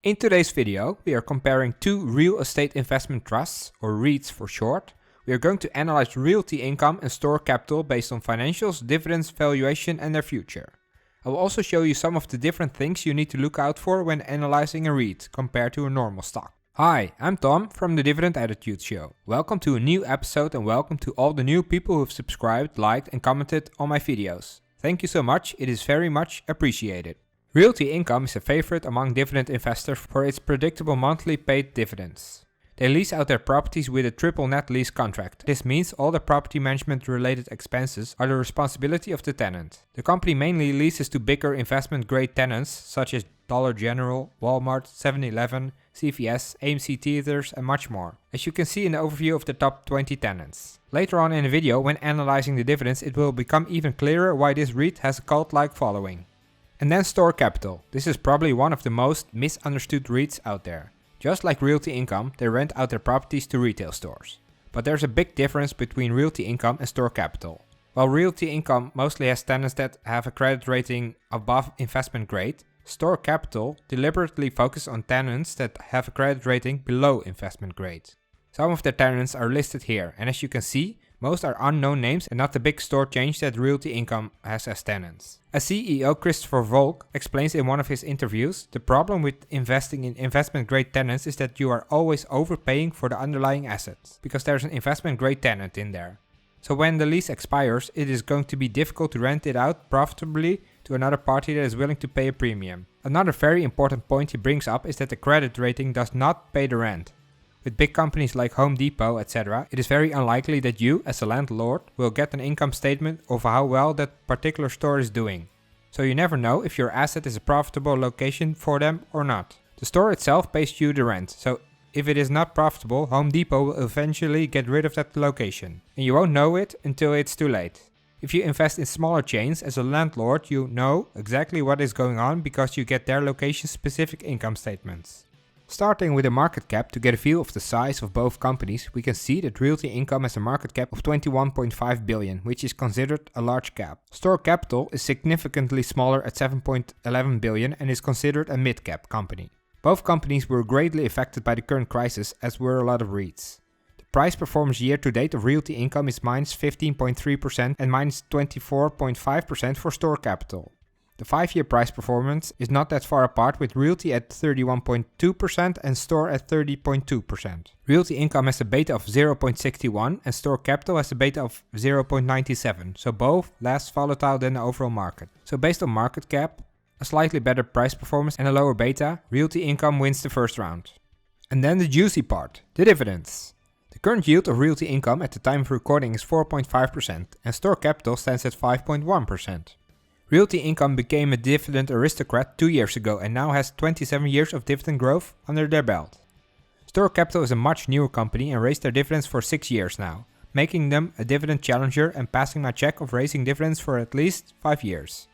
In today's video, we are comparing two real estate investment trusts, or REITs for short. We are going to analyze Realty Income and STOR capital based on financials, dividends, valuation and their future. I will also show you some of the different things you need to look out for when analyzing a REIT compared to a normal stock. Hi, I'm Tom from the Dividend Attitude Show. Welcome to a new episode and welcome to all the new people who have subscribed, liked and commented on my videos. Thank you so much, it is very much appreciated. Realty Income is a favorite among dividend investors for its predictable monthly paid dividends. They lease out their properties with a triple net lease contract. This means all the property management related expenses are the responsibility of the tenant. The company mainly leases to bigger investment grade tenants such as Dollar General, Walmart, 7-Eleven, CVS, AMC Theaters and much more, as you can see in the overview of the top 20 tenants. Later on in the video, when analyzing the dividends, it will become even clearer why this REIT has a cult-like following. And then STOR Capital. This is probably one of the most misunderstood REITs out there. Just like Realty Income, they rent out their properties to retail stores. But there's a big difference between Realty Income and STOR Capital. While Realty Income mostly has tenants that have a credit rating above investment grade, STOR Capital deliberately focuses on tenants that have a credit rating below investment grade. Some of their tenants are listed here, and as you can see, most are unknown names and not the big store chains that Realty Income has as tenants. As CEO Christopher Volk explains in one of his interviews, the problem with investing in investment grade tenants is that you are always overpaying for the underlying assets, because there's an investment grade tenant in there. So when the lease expires, it is going to be difficult to rent it out profitably to another party that is willing to pay a premium. Another very important point he brings up is that the credit rating does not pay the rent. With big companies like Home Depot, etc., it is very unlikely that you, as a landlord, will get an income statement of how well that particular store is doing. So you never know if your asset is a profitable location for them or not. The store itself pays you the rent, so if it is not profitable, Home Depot will eventually get rid of that location. And you won't know it until it's too late. If you invest in smaller chains, as a landlord, you know exactly what is going on because you get their location-specific income statements. Starting with a market cap to get a feel of the size of both companies, we can see that Realty Income has a market cap of 21.5 billion, which is considered a large cap. STOR Capital is significantly smaller at 7.11 billion and is considered a mid-cap company. Both companies were greatly affected by the current crisis, as were a lot of REITs. The price performance year to date of Realty Income is minus 15.3% and minus 24.5% for STOR Capital. The 5-year price performance is not that far apart, with Realty at 31.2% and STOR at 30.2%. Realty Income has a beta of 0.61 and STOR Capital has a beta of 0.97, so both less volatile than the overall market. So based on market cap, a slightly better price performance and a lower beta, Realty Income wins the first round. And then the juicy part, the dividends. The current yield of Realty Income at the time of recording is 4.5% and STOR Capital stands at 5.1%. Realty Income became a dividend aristocrat 2 years ago and now has 27 years of dividend growth under their belt. STOR Capital is a much newer company and raised their dividends for 6 years now, making them a dividend challenger and passing my check of raising dividends for at least 5 years.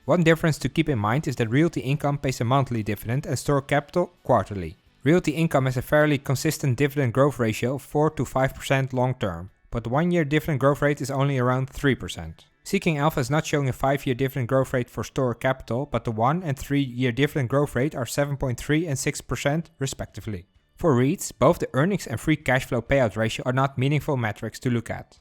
One difference to keep in mind is that Realty Income pays a monthly dividend and STOR Capital quarterly. Realty Income has a fairly consistent dividend growth ratio of 4 to 5% long term, but the 1-year dividend growth rate is only around 3%. Seeking Alpha is not showing a 5-year dividend growth rate for STOR Capital, but the 1 and 3-year dividend growth rate are 7.3 and 6% respectively. For REITs, both the earnings and free cash flow payout ratio are not meaningful metrics to look at.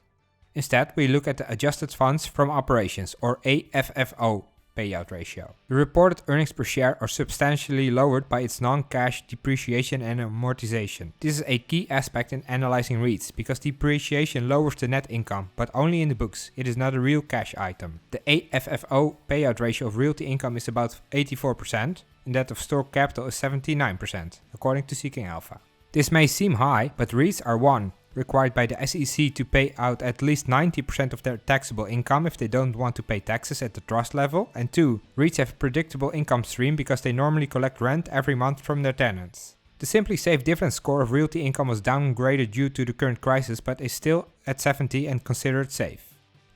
Instead, we look at the adjusted funds from operations, or AFFO, payout ratio. The reported earnings per share are substantially lowered by its non-cash depreciation and amortization. This is a key aspect in analyzing REITs, because depreciation lowers the net income, but only in the books. It is not a real cash item. The AFFO payout ratio of Realty Income is about 84%, and that of STOR Capital is 79%, according to Seeking Alpha. This may seem high, but REITs are 1. Required by the SEC to pay out at least 90% of their taxable income if they don't want to pay taxes at the trust level, and 2. REITs have a predictable income stream because they normally collect rent every month from their tenants. The Simply Safe dividend score of Realty Income was downgraded due to the current crisis, but is still at 70 and considered safe.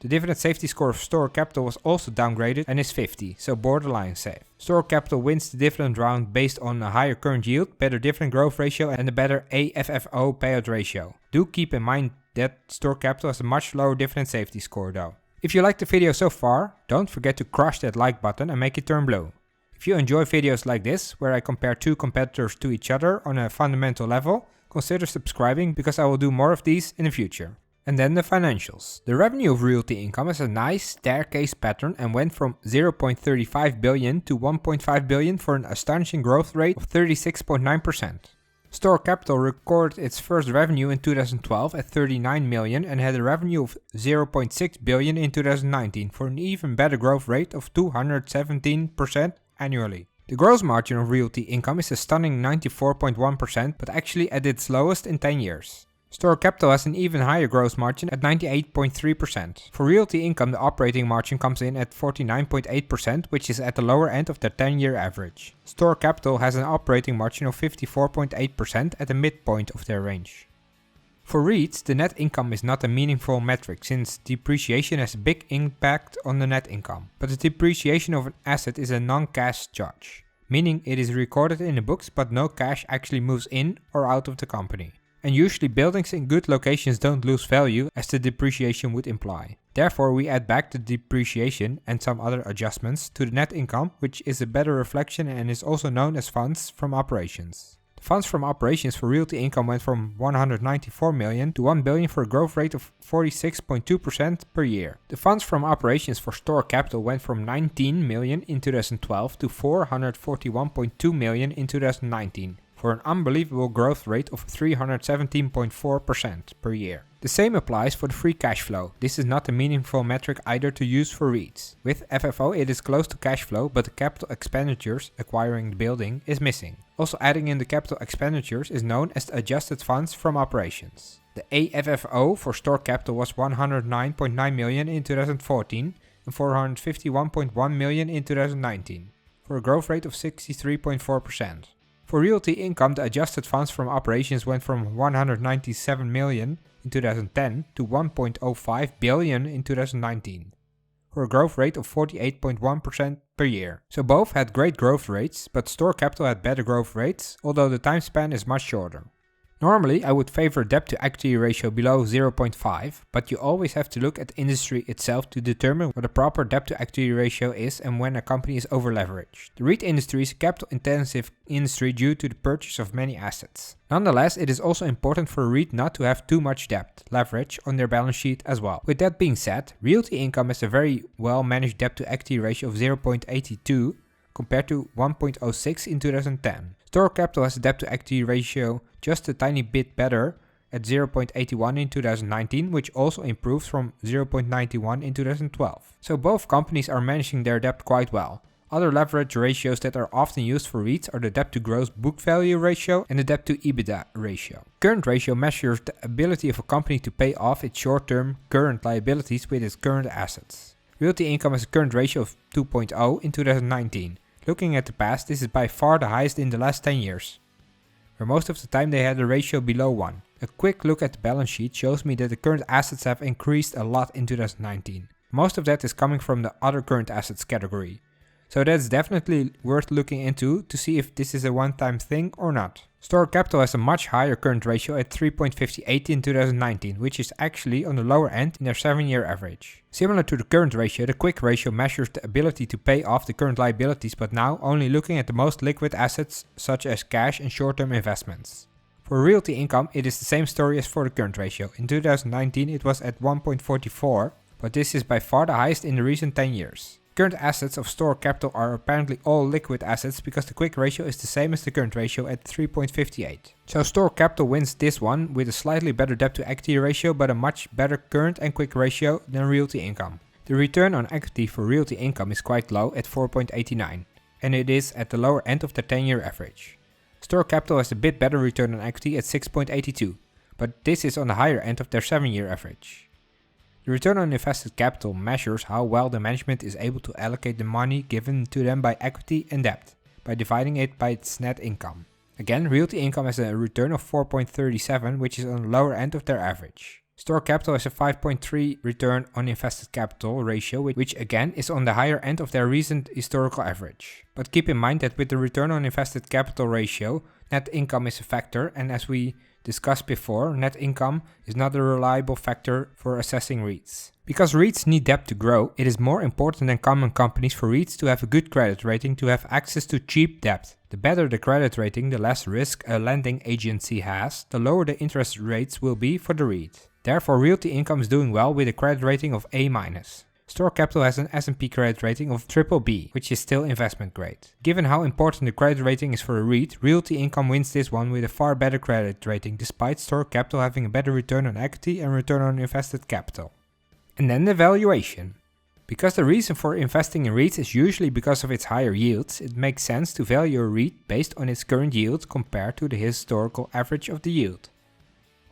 The dividend safety score of STOR Capital was also downgraded and is 50, so borderline safe. STOR Capital wins the dividend round based on a higher current yield, better dividend growth ratio and a better AFFO payout ratio. Do keep in mind that STOR Capital has a much lower dividend safety score though. If you liked the video so far, don't forget to crush that like button and make it turn blue. If you enjoy videos like this, where I compare two competitors to each other on a fundamental level, consider subscribing because I will do more of these in the future. And then the financials. The revenue of Realty Income has a nice staircase pattern and went from 0.35 billion to 1.5 billion for an astonishing growth rate of 36.9%. STOR Capital recorded its first revenue in 2012 at 39 million and had a revenue of 0.6 billion in 2019 for an even better growth rate of 217% annually. The gross margin of Realty Income is a stunning 94.1%, but actually at its lowest in 10 years. STOR Capital has an even higher gross margin at 98.3%. For Realty Income, the operating margin comes in at 49.8%, which is at the lower end of their 10-year average. STOR Capital has an operating margin of 54.8% at the midpoint of their range. For Reits, the net income is not a meaningful metric since depreciation has a big impact on the net income. But the depreciation of an asset is a non-cash charge, meaning it is recorded in the books but no cash actually moves in or out of the company. And usually buildings in good locations don't lose value as the depreciation would imply. Therefore, we add back the depreciation and some other adjustments to the net income, which is a better reflection and is also known as funds from operations. The funds from operations for Realty Income went from 194 million to 1 billion for a growth rate of 46.2% per year. The funds from operations for STOR Capital went from 19 million in 2012 to 441.2 million in 2019. For an unbelievable growth rate of 317.4% per year. The same applies for the free cash flow. This is not a meaningful metric either to use for Reits. With FFO it is close to cash flow, but the capital expenditures, acquiring the building, is missing. Also adding in the capital expenditures is known as the adjusted funds from operations. The AFFO for STOR Capital was 109.9 million in 2014 and 451.1 million in 2019, for a growth rate of 63.4%. For Realty Income, the adjusted funds from operations went from 197 million in 2010 to 1.05 billion in 2019, for a growth rate of 48.1% per year. So both had great growth rates, but STOR Capital had better growth rates, although the time span is much shorter. Normally, I would favor debt to equity ratio below 0.5, but you always have to look at the industry itself to determine what a proper debt to equity ratio is and when a company is over-leveraged. The REIT industry is a capital-intensive industry due to the purchase of many assets. Nonetheless, it is also important for a REIT not to have too much debt, leverage, on their balance sheet as well. With that being said, Realty Income has a very well-managed debt to equity ratio of 0.82 compared to 1.06 in 2010. STOR Capital has a debt to equity ratio just a tiny bit better at 0.81 in 2019, which also improves from 0.91 in 2012. So both companies are managing their debt quite well. Other leverage ratios that are often used for REITs are the debt to gross book value ratio and the debt to EBITDA ratio. Current ratio measures the ability of a company to pay off its short-term current liabilities with its current assets. Realty Income has a current ratio of 2.0 in 2019. Looking at the past, this is by far the highest in the last 10 years, where most of the time they had a ratio below 1. A quick look at the balance sheet shows me that the current assets have increased a lot in 2019. Most of that is coming from the other current assets category. So that's definitely worth looking into to see if this is a one-time thing or not. STOR Capital has a much higher current ratio at 3.58 in 2019, which is actually on the lower end in their 7-year average. Similar to the current ratio, the quick ratio measures the ability to pay off the current liabilities, but now only looking at the most liquid assets such as cash and short-term investments. For Realty Income, it is the same story as for the current ratio. In 2019 it was at 1.44, but this is by far the highest in the recent 10 years. Current assets of STOR Capital are apparently all liquid assets because the quick ratio is the same as the current ratio at 3.58. So STOR Capital wins this one with a slightly better debt to equity ratio but a much better current and quick ratio than Realty Income. The return on equity for Realty Income is quite low at 4.89 and it is at the lower end of the 10-year average. STOR Capital has a bit better return on equity at 6.82, but this is on the higher end of their 7-year average. The return on invested capital measures how well the management is able to allocate the money given to them by equity and debt, by dividing it by its net income. Again, Realty Income has a return of 4.37, which is on the lower end of their average. STOR Capital has a 5.3 return on invested capital ratio, which again is on the higher end of their recent historical average. But keep in mind that with the return on invested capital ratio, net income is a factor, and as we discussed before, net income is not a reliable factor for assessing REITs. Because REITs need debt to grow, it is more important than common companies for REITs to have a good credit rating to have access to cheap debt. The better the credit rating, the less risk a lending agency has, the lower the interest rates will be for the REIT. Therefore, Realty Income is doing well with a credit rating of A-. STOR Capital has an S&P credit rating of BBB, which is still investment grade. Given how important the credit rating is for a REIT, Realty Income wins this one with a far better credit rating, despite STOR Capital having a better return on equity and return on invested capital. And then the valuation. Because the reason for investing in REITs is usually because of its higher yields, it makes sense to value a REIT based on its current yield compared to the historical average of the yield.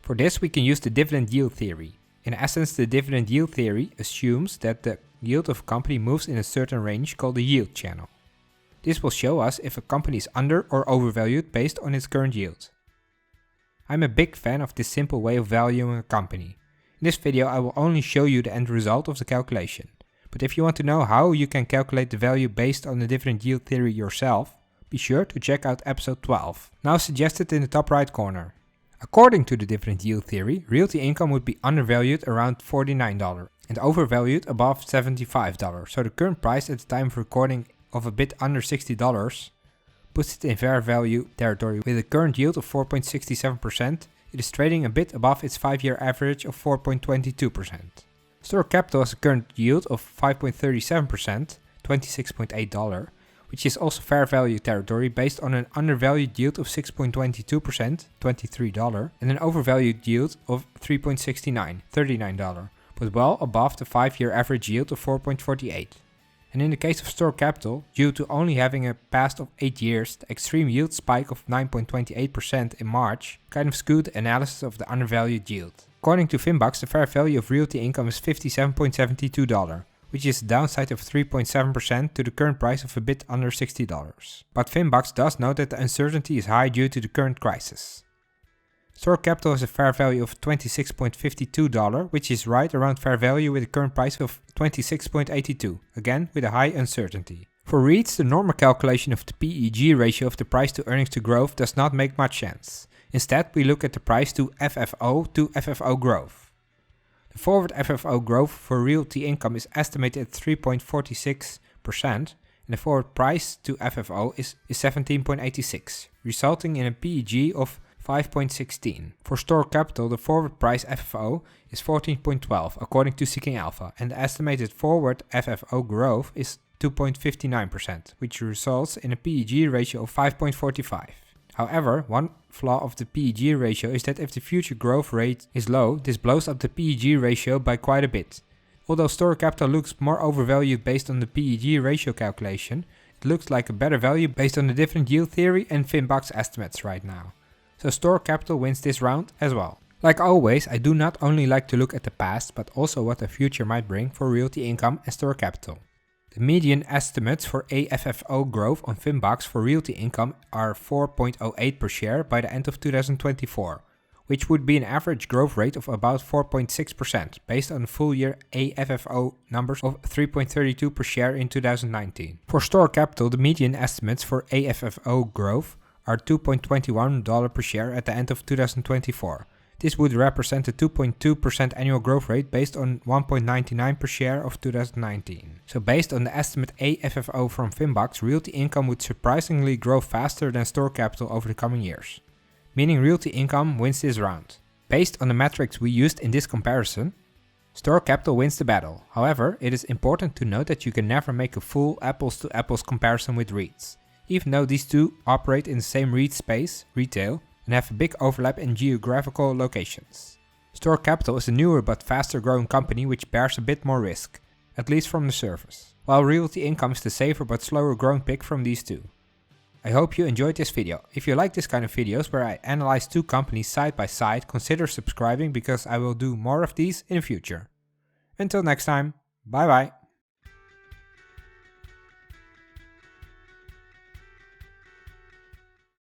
For this we can use the dividend yield theory. In essence, the dividend yield theory assumes that the yield of a company moves in a certain range called the yield channel. This will show us if a company is under or overvalued based on its current yield. I'm a big fan of this simple way of valuing a company. In this video I will only show you the end result of the calculation. But if you want to know how you can calculate the value based on the dividend yield theory yourself, be sure to check out episode 12, now suggested in the top right corner. According to the dividend yield theory, Realty Income would be undervalued around $49 and overvalued above $75, so the current price at the time of recording of a bit under $60 puts it in fair value territory. With a current yield of 4.67%, it is trading a bit above its 5-year average of 4.22%. STOR Capital has a current yield of 5.37%, $26.8, which is also fair value territory based on an undervalued yield of 6.22%, $23, and an overvalued yield of 3.69%, $39, but well above the 5-year average yield of 4.48%. And in the case of STOR Capital, due to only having a past of 8 years, the extreme yield spike of 9.28% in March kind of skewed the analysis of the undervalued yield. According to Finbox, the fair value of Realty Income is $57.72, which is a downside of 3.7% to the current price of a bit under $60. But Finbox does note that the uncertainty is high due to the current crisis. STOR Capital has a fair value of $26.52, which is right around fair value with a current price of $26.82, again with a high uncertainty. For REITs, the normal calculation of the PEG ratio of the price to earnings to growth does not make much sense. Instead, we look at the price to FFO growth. The forward FFO growth for Realty Income is estimated at 3.46%, and the forward price to FFO is 17.86, resulting in a PEG of 5.16. For STOR Capital, the forward price FFO is 14.12 according to Seeking Alpha, and the estimated forward FFO growth is 2.59%, which results in a PEG ratio of 5.45. However, one flaw of the PEG ratio is that if the future growth rate is low, this blows up the PEG ratio by quite a bit. Although STOR Capital looks more overvalued based on the PEG ratio calculation, it looks like a better value based on the dividend yield theory and Finbox estimates right now. So STOR Capital wins this round as well. Like always, I do not only like to look at the past, but also what the future might bring for Realty Income and STOR Capital. The median estimates for AFFO growth on Finbox for Realty Income are 4.08 per share by the end of 2024, which would be an average growth rate of about 4.6% based on full year AFFO numbers of 3.32 per share in 2019. For STOR Capital, the median estimates for AFFO growth are $2.21 per share at the end of 2024. This would represent a 2.2% annual growth rate based on 1.99 per share of 2019. So based on the estimate AFFO from Finbox, Realty Income would surprisingly grow faster than STOR Capital over the coming years, meaning Realty Income wins this round. Based on the metrics we used in this comparison, STOR Capital wins the battle. However, it is important to note that you can never make a full apples-to-apples comparison with REITs, even though these two operate in the same REIT space, retail, and have a big overlap in geographical locations. STOR Capital is a newer but faster growing company which bears a bit more risk, at least from the surface, while Realty Income is the safer but slower growing pick from these two. I hope you enjoyed this video. If you like this kind of videos where I analyze two companies side by side, consider subscribing because I will do more of these in the future. Until next time, bye bye.